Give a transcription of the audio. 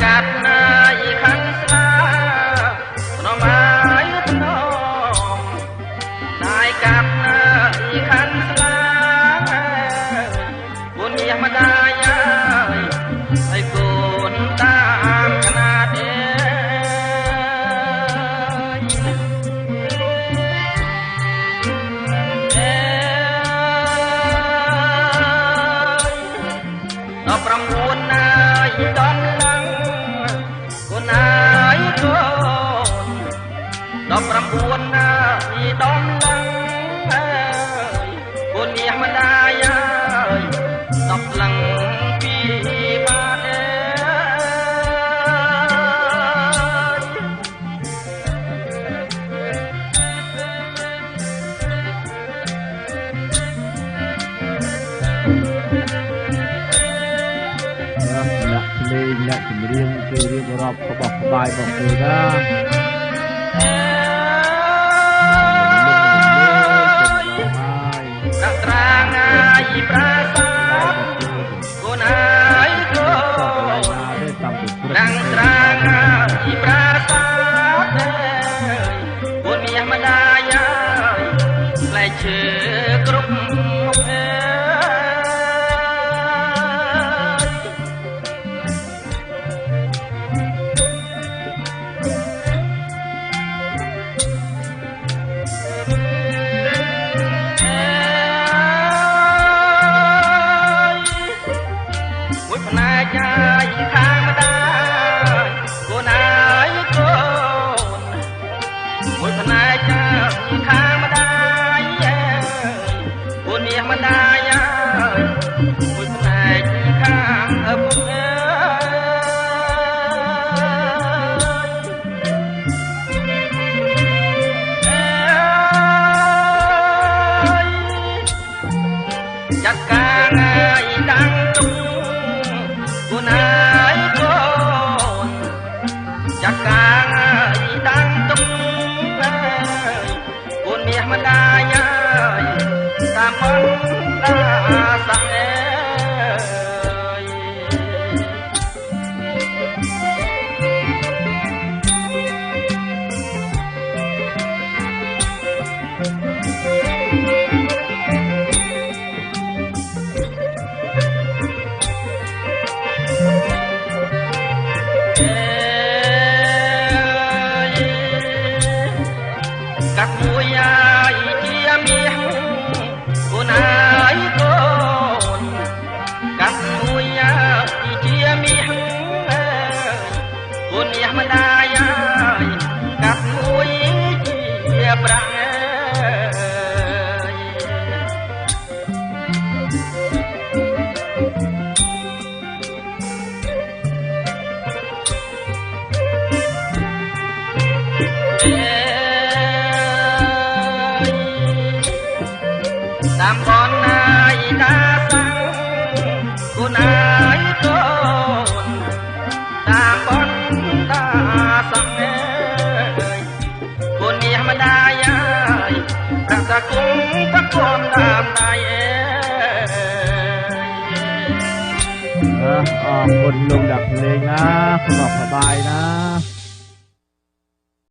កាត់ណាយខាងស្លានំអាយថ្នមណាយកាត់ណាយខាងស្លាគុណយាម្ដាយហើយកូនតាមຂະຫນາດទេ19ណាយដំឡើងគុណអាយកូន19ណាយដំឡើងគុណយាម្ដាយហើយ10ឡើងពីបាទអ្នកចម្រៀងគេរៀបរាប់ក្បោះក្បាយរបស់គេណាត្រាងាយប្រាសាទគុណអាយកូនរាំងត្រាងាយប្រាសាទគុណយាម្ដាយហើយផ្លែឈើគ្រប់មុខចាយខាងម្ដាយគុណអាយកូនមួយផ្នែកចាយខាងម្ដាយគុណយាម្ដាយមួយផ្នែកខាងឪពុកចាត់ការងាយតាំងទុំគុណអាយកូនចាត់ការងាយតាំងទុំគុណមាសម្ដាយតាមបណ្ដាសាក់កាត់មួយអាយជាមាសគុណអាយកូនកាត់មួយអាយជាមាសគុណយាម្ដាយកាត់មួយជាប្រាក់តាមបនណាយតាសាំងគុណអាយកូនតាមបនតាសាំងគុណយាម្ដាយហើយប្រសាគុំប្រគំតាមដៃអរគុណលោកដាក់ភ្លេងណាក្បោះក្បាយណា